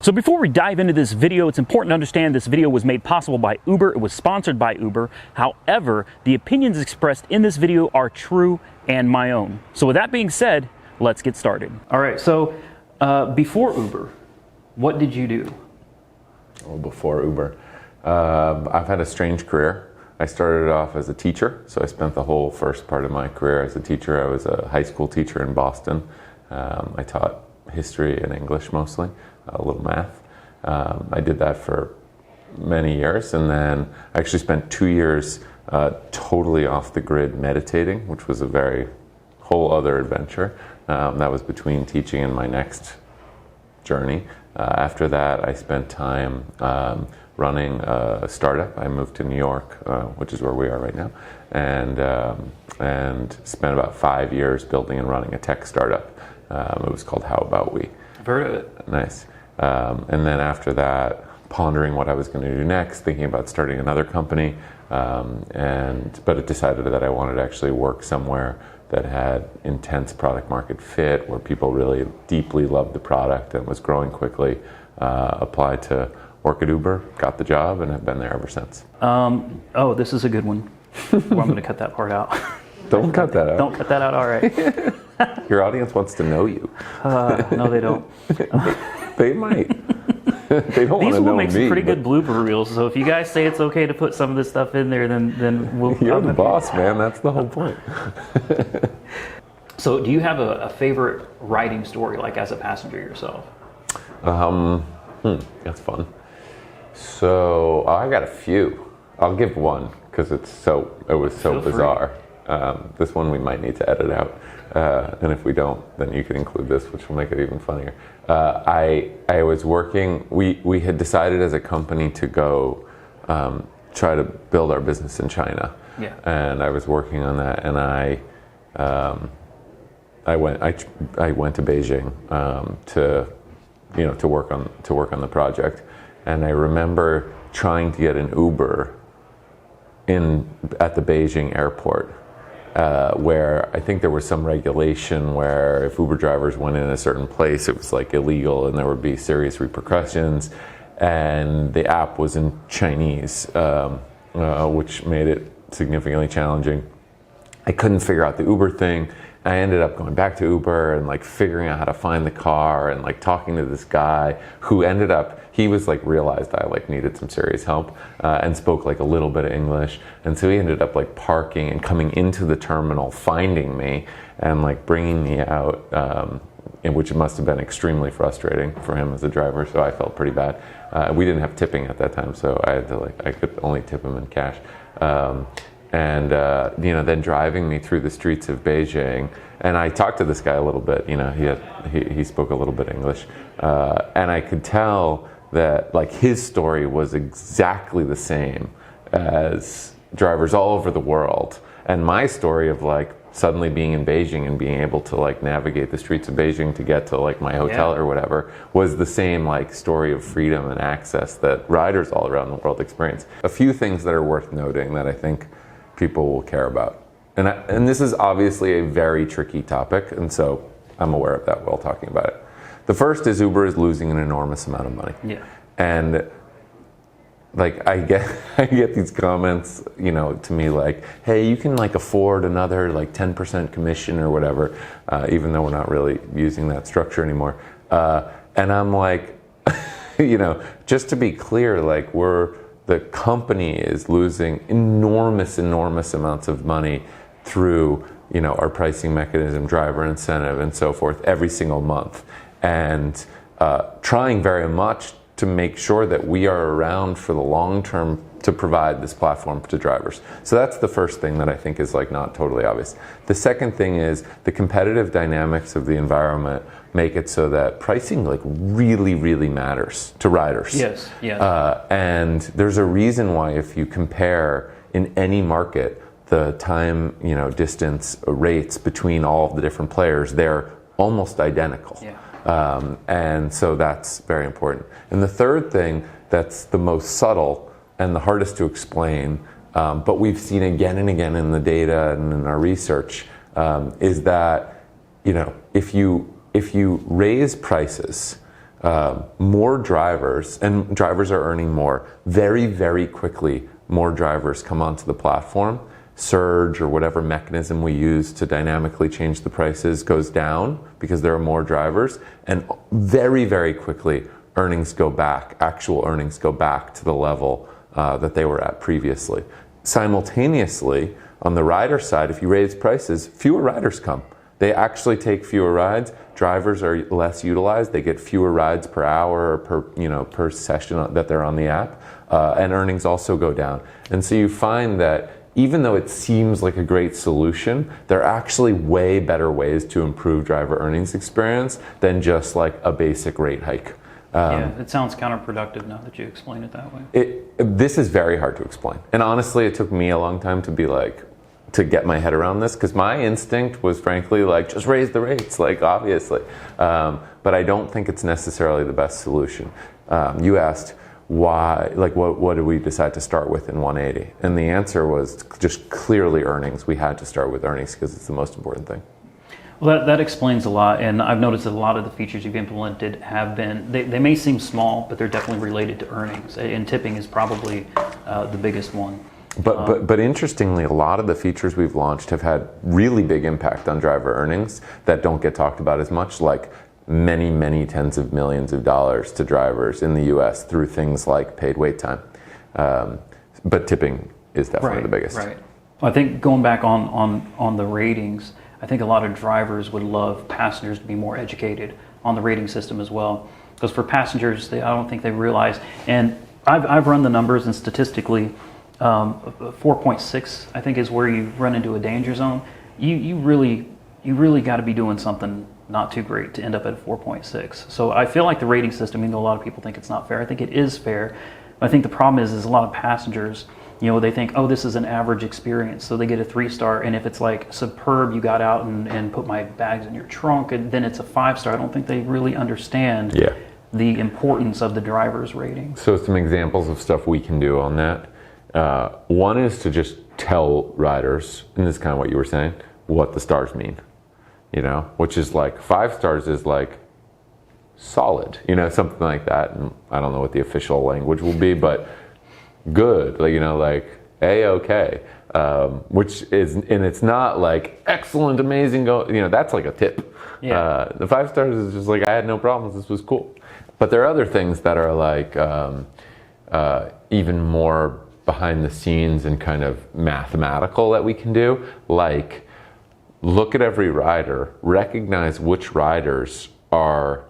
So before we dive into this video, it's important to understand this video was made possible by Uber. It was sponsored by Uber. However, the opinions expressed in this video are true and my own. So with that being said, let's get started. All right, so before Uber, what did you do? Oh, before Uber, I've had a strange career. I started off as a teacher, so I spent the whole first part of my career as a teacher. I was a high school teacher in Boston. I taught history and English mostly, a little math. I did that for many years, and then I actually spent 2 years totally off the grid meditating, which was a very whole other adventure. That was between teaching and my next journey. After that, I spent time running a startup. I moved to New York, which is where we are right now, and spent about 5 years building and running a tech startup. It was called How About We? I've heard of it. Nice. And then after that, pondering what I was going to do next, thinking about starting another company, but it decided that I wanted to actually work somewhere that had intense product market fit, where people really deeply loved the product and was growing quickly. Applied to work at Uber, got the job, and have been there ever since. Oh, this is a good one. Well, I'm going to cut that part out. Don't cut that out. Don't cut that out, all right. Your audience wants to know you. No, they don't. They might. They don't want to know me. These will make some pretty good blooper reels, so if you guys say it's okay to put some of this stuff in there, then we'll... You're the boss, man. That's the whole point. So do you have a favorite riding story, like as a passenger yourself? That's fun. So I got a few. I'll give one because it was so bizarre. This one we might need to edit out, and if we don't, then you can include this, which will make it even funnier. I was working. We had decided as a company to go try to build our business in China. Yeah. And I was working on that, and I went to Beijing to work on the project, and I remember trying to get an Uber at the Beijing airport, where I think there was some regulation where if Uber drivers went in a certain place, it was like illegal and there would be serious repercussions. And the app was in Chinese, which made it significantly challenging. I couldn't figure out the Uber thing. I ended up going back to Uber and like figuring out how to find the car and like talking to this guy who he was like realized I like needed some serious help and spoke like a little bit of English. And so he ended up like parking and coming into the terminal, finding me and like bringing me out, which must have been extremely frustrating for him as a driver. So I felt pretty bad. We didn't have tipping at that time, so I could only tip him in cash. And then driving me through the streets of Beijing, and I talked to this guy a little bit. He spoke a little bit English, and I could tell that like his story was exactly the same as drivers all over the world, and my story of like suddenly being in Beijing and being able to like navigate the streets of Beijing to get to like my hotel or whatever was the same like story of freedom and access that riders all around the world experience. A few things that are worth noting that I think people will care about. And this is obviously a very tricky topic, and so I'm aware of that while talking about it. The first is Uber is losing an enormous amount of money. Yeah. And like I get these comments, to me like, hey, you can like afford another like 10% commission or whatever, even though we're not really using that structure anymore. And I'm like, just to be clear, like the company is losing enormous amounts of money through, our pricing mechanism, driver incentive, and so forth every single month, and trying very much to make sure that we are around for the long term to provide this platform to drivers. So that's the first thing that I think is like not totally obvious. The second thing is the competitive dynamics of the environment make it so that pricing like really matters to riders. Yes. And there's a reason why if you compare in any market the time, distance rates between all of the different players, they're almost identical. Yeah. And so that's very important. And the third thing that's the most subtle and the hardest to explain, but we've seen again and again in the data and in our research, is that if you raise prices more drivers, and drivers are earning more, very, very quickly more drivers come onto the platform. Surge or whatever mechanism we use to dynamically change the prices goes down because there are more drivers, and very, very quickly earnings go back, actual earnings go back to the level that they were at previously. Simultaneously, on the rider side, if you raise prices, fewer riders come. They actually take fewer rides. Drivers are less utilized. They get fewer rides per hour or per session that they're on the app, and earnings also go down. And so you find that even though it seems like a great solution, there are actually way better ways to improve driver earnings experience than just like a basic rate hike. Yeah, it sounds counterproductive now that you explain it that way. This is very hard to explain. And honestly, it took me a long time to get my head around this, because my instinct was frankly like, just raise the rates, like obviously. But I don't think it's necessarily the best solution. You asked, why, like what did we decide to start with in 180? And the answer was just clearly earnings. We had to start with earnings because it's the most important thing. Well, that explains a lot, and I've noticed that a lot of the features you've implemented have been, they may seem small, but they're definitely related to earnings, and tipping is probably the biggest one. But interestingly, a lot of the features we've launched have had really big impact on driver earnings that don't get talked about as much, like many, many tens of millions of dollars to drivers in the US through things like paid wait time. But tipping is definitely the biggest. Right. I think going back on the ratings, I think a lot of drivers would love passengers to be more educated on the rating system as well. Because for passengers, I don't think they realize, and I've run the numbers, and statistically, 4.6 I think is where you run into a danger zone. You really got to be doing something not too great to end up at 4.6. So I feel like the rating system, even though a lot of people think it's not fair, I think it is fair. I think the problem is a lot of passengers, they think, oh, this is an average experience, so they get a 3-star, and if it's like superb, you got out and put my bags in your trunk, and then it's a 5-star. I don't think they really understand the importance of the driver's rating. So some examples of stuff we can do on that. One is to just tell riders, and this is kind of what you were saying, what the stars mean. Which is like 5 stars is like solid, something like that. And I don't know what the official language will be, but good, like A-okay, which is, and it's not like excellent, amazing, that's like a tip. Yeah. The 5 stars is just like, I had no problems, this was cool. But there are other things that are like even more behind the scenes and kind of mathematical that we can do, like look at every rider, recognize which riders are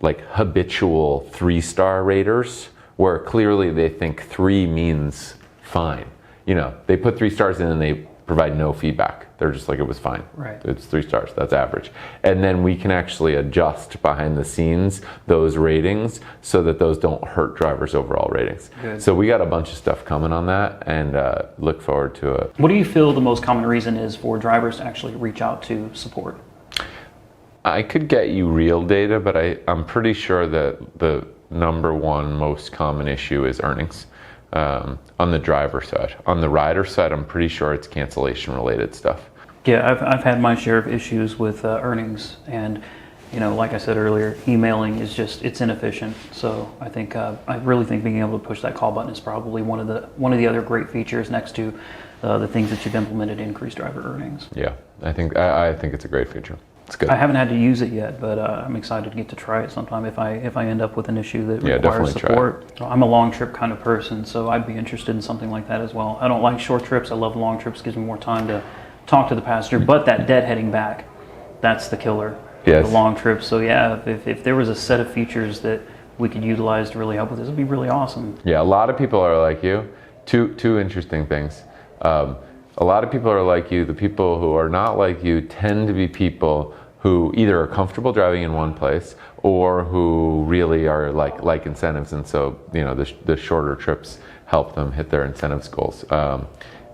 like habitual 3-star raters, where clearly they think 3 means fine. They put 3 stars in and they provide no feedback. They're just like, it was fine. Right. It's 3 stars, that's average. And then we can actually adjust behind the scenes those ratings so that those don't hurt drivers' overall ratings. Good. So we got a bunch of stuff coming on that, and look forward to it. What do you feel the most common reason is for drivers to actually reach out to support? I could get you real data, but I'm pretty sure that the number one most common issue is earnings. On the driver side. On the rider side, I'm pretty sure it's cancellation related stuff. Yeah, I've had my share of issues with earnings, and like I said earlier, emailing is it's inefficient. So I think I really think being able to push that call button is probably one of the other great features next to the things that you've implemented to increase driver earnings. Yeah, I think it's a great feature. It's good. I haven't had to use it yet, but I'm excited to get to try it sometime if I end up with an issue that requires support. I'm a long trip kind of person, so I'd be interested in something like that as well. I don't like short trips. I love long trips. It gives me more time to talk to the passenger, but that deadheading back, that's the killer. Yes. The long trips. So yeah, if there was a set of features that we could utilize to really help with this, it'd be really awesome. Yeah, a lot of people are like you. Two interesting things. A lot of people are like you. The people who are not like you tend to be people who either are comfortable driving in one place or who really are like incentives, and so the shorter trips help them hit their incentives goals.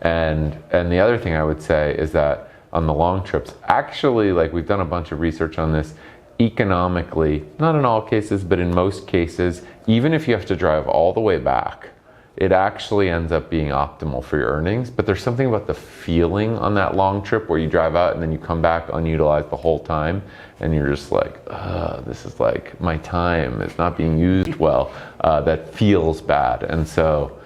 And the other thing I would say is that on the long trips, actually, we've done a bunch of research on this, economically, not in all cases, but in most cases, even if you have to drive all the way back, it actually ends up being optimal for your earnings. But there's something about the feeling on that long trip where you drive out and then you come back unutilized the whole time, and you're just like, this is like my time, it's not being used well. That feels bad, and so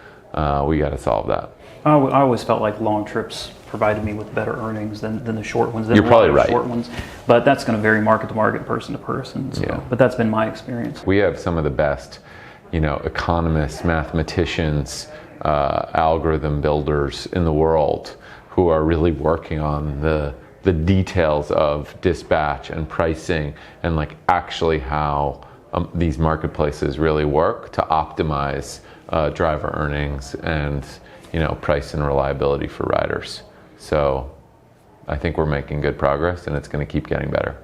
we got to solve that. I always felt like long trips provided me with better earnings than the short ones. You're probably right. Short ones, but that's going to vary market to market, person to person. So. Yeah. But that's been my experience. We have some of the best, economists, mathematicians, algorithm builders in the world who are really working on the details of dispatch and pricing and like actually how these marketplaces really work to optimize driver earnings and price and reliability for riders. So I think we're making good progress, and it's going to keep getting better.